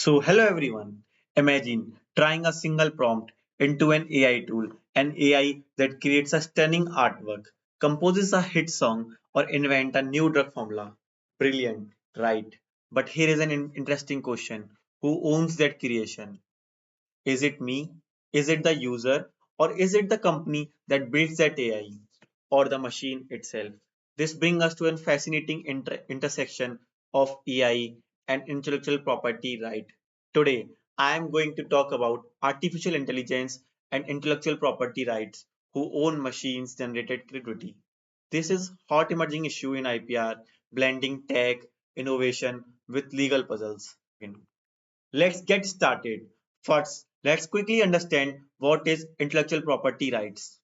Hello everyone. Imagine trying a single prompt into an AI tool, an AI that creates a stunning artwork, composes a hit song, or invent a new drug formula. Brilliant, right? But here is an interesting question. Who owns that creation? Is it me? Is it the user? Or is it the company that builds that AI? Or the machine itself? This brings us to a fascinating intersection of AI and intellectual property right. Today, I am going to talk about artificial intelligence and intellectual property rights who own machines generated creativity. This is hot emerging issue in IPR, blending tech, innovation with legal puzzles. Let's get started. First, let's quickly understand what is intellectual property rights.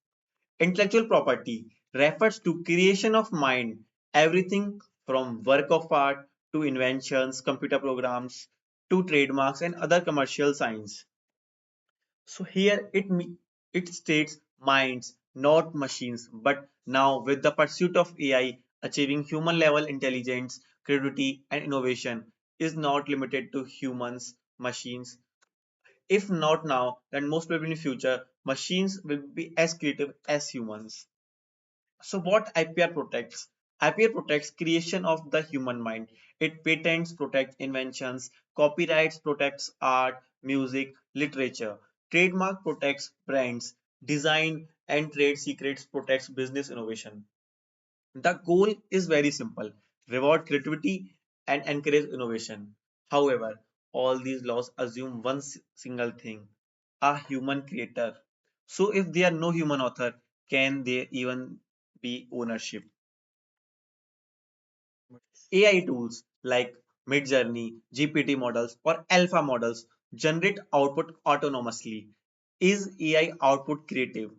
Intellectual property refers to creation of mind, everything from work of art to inventions, computer programs to trademarks and other commercial signs. So here it states minds, not machines. But now with the pursuit of AI, achieving human level intelligence, creativity and innovation is not limited to humans, machines. If not now, then most probably in the future, machines will be as creative as humans. So what IPR protects? IPR protects creation of the human mind. It patents protect inventions, copyrights protects art, music, literature. Trademark protects brands, design and trade secrets protects business innovation. The goal is very simple: reward creativity and encourage innovation. However, all these laws assume one single thing: a human creator. So, if there are no human author, can there even be ownership? AI tools like Midjourney, GPT models, or alpha models generate output autonomously. Is AI output creative?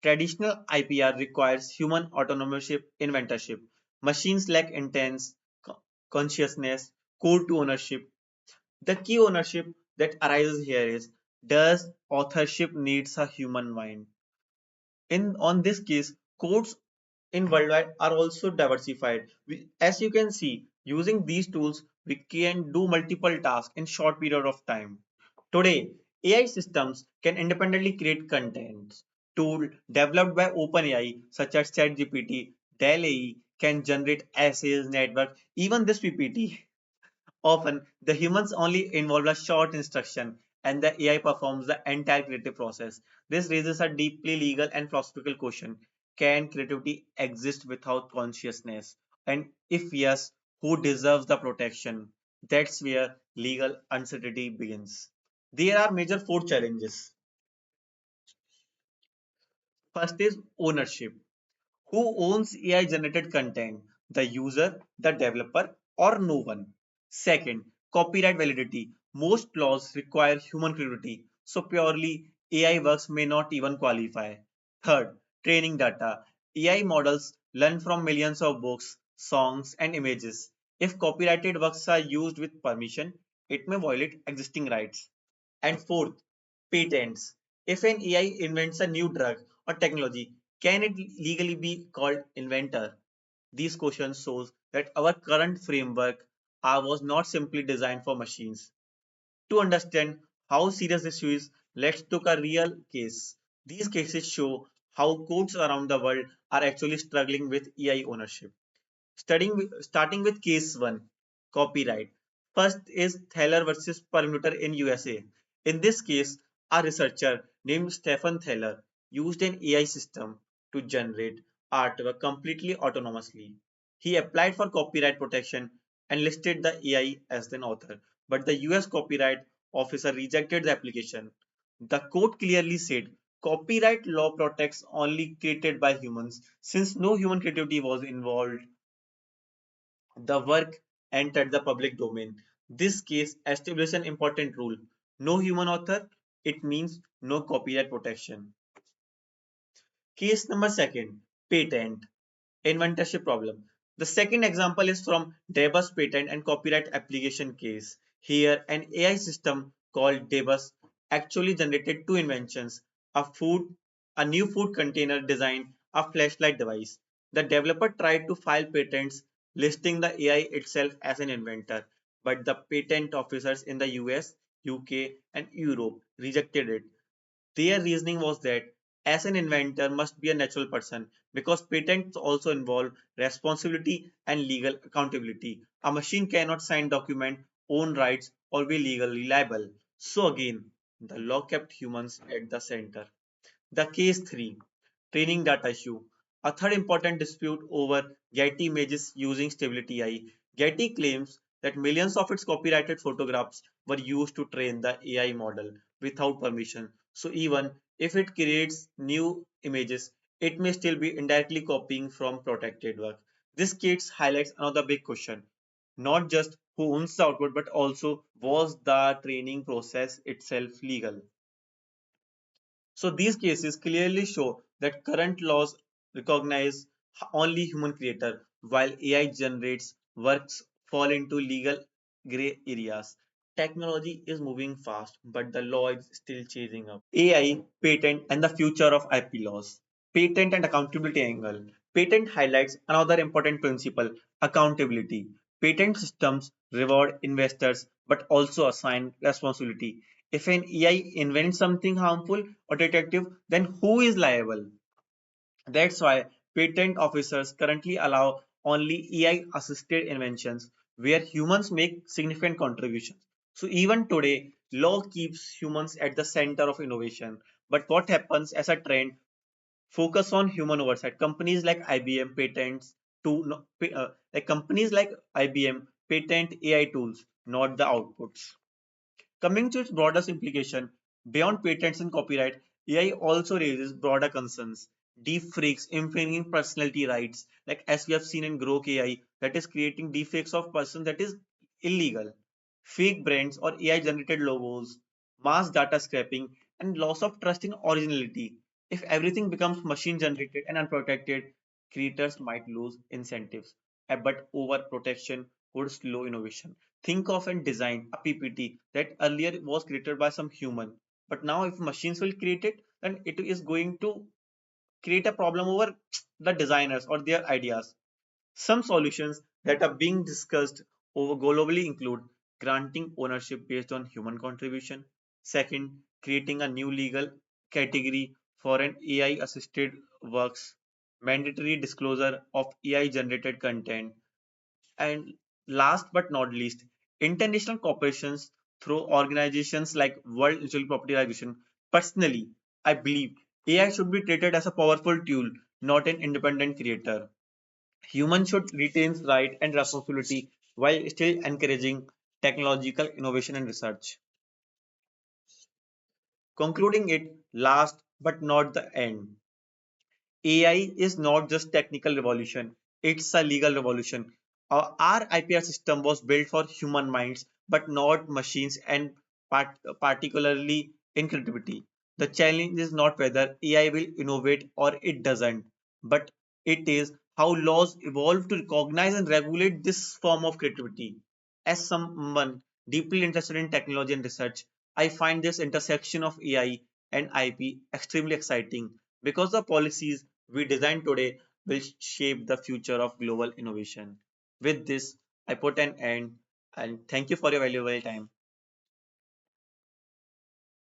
Traditional IPR requires human autonomousship, inventorship. Machines lack intents, consciousness, code to ownership. The key ownership that arises here is: does authorship needs a human mind? In on this case, codes in worldwide are also diversified. As you can see, using these tools, we can do multiple tasks in short period of time. Today, AI systems can independently create content. Tool developed by OpenAI, such as ChatGPT, Dell AI, can generate essays, network, even this PPT. Often, the humans only involve a short instruction and the AI performs the entire creative process. This raises a deeply legal and philosophical question. Can creativity exist without consciousness? And if yes, who deserves the protection? That's where legal uncertainty begins. There are major four challenges. First is ownership. Who owns AI generated content? The user, the developer, or no one? Second, copyright validity. Most laws require human creativity, so purely AI works may not even qualify. Third, training data. AI models learn from millions of books, songs, and images. If copyrighted works are used with permission, it may violate existing rights. And fourth, patents. If an AI invents a new drug or technology, can it legally be called inventor? These questions shows that our current framework was not simply designed for machines. To understand how serious this issue is, let's take a real case. These cases show how courts around the world are actually struggling with AI ownership. Starting with case 1, copyright. First is Thaler versus Perlmutter in USA. In this case, a researcher named Stephen Thaler used an AI system to generate artwork completely autonomously. He applied for copyright protection and listed the AI as an author, but the US copyright officer rejected the application. The court clearly said copyright law protects only created by humans. Since no human creativity was involved, the work entered the public domain. This case established an important rule: no human author, it means no copyright protection. Case number second, patent, inventorship problem. The second example is from Debus patent and copyright application case. Here, an AI system called Debus actually generated two inventions: a new food container design, a flashlight device. The developer tried to file patents listing the AI itself as an inventor, but the patent officers in the US UK, and Europe rejected it. Their reasoning was that as an inventor must be a natural person because patents also involve responsibility and legal accountability. A machine cannot sign document, own rights, or be legally liable. So again, the law kept humans at the center. The case 3, training data issue. A third important dispute over Getty images using stability AI. Getty claims that millions of its copyrighted photographs were used to train the AI model without permission. So even if it creates new images, it may still be indirectly copying from protected work. This case highlights another big question. Not just who owns the output, but also was the training process itself legal? So these cases clearly show that current laws recognize only human creator, while AI generates works fall into legal gray areas. Technology is moving fast, but the law is still chasing up. AI, patent, and the future of IP laws. Patent and accountability angle. Patent highlights another important principle, accountability. Patent systems reward investors but also assign responsibility. If an AI invents something harmful or detective, then who is liable? That's why patent officers currently allow only AI assisted inventions where humans make significant contributions. So even today, law keeps humans at the center of innovation. But what happens as a trend focus on human oversight? Companies like IBM patents to like companies like IBM patent AI tools, not the outputs. Coming to its broader implication, beyond patents and copyright, AI also raises broader concerns. Deepfakes, infringing personality rights, like as we have seen in Grok AI, that is creating deepfakes of persons that is illegal. Fake brands or AI generated logos, mass data scraping, and loss of trust in originality. If everything becomes machine generated and unprotected, creators might lose incentives. But overprotection would slow innovation. Think of and design a PPT that earlier was created by some human, but now if machines will create it, then it is going to create a problem over the designers or their ideas. Some solutions that are being discussed over globally include granting ownership based on human contribution. Second, creating a new legal category for an AI assisted works, mandatory disclosure of AI generated content, and last but not least, international corporations through organizations like World Intellectual Property Organization. Personally, I believe AI should be treated as a powerful tool, not an independent creator. Humans should retain right and responsibility while still encouraging technological innovation and research. Concluding it, last but not the end, AI is not just technical revolution, it's a legal revolution. Our IPR system was built for human minds, but not machines and particularly in creativity. The challenge is not whether AI will innovate or it doesn't, but it is how laws evolve to recognize and regulate this form of creativity. As someone deeply interested in technology and research, I find this intersection of AI and IP extremely exciting because the policies we design today will shape the future of global innovation. With this, I put an end and thank you for your valuable time.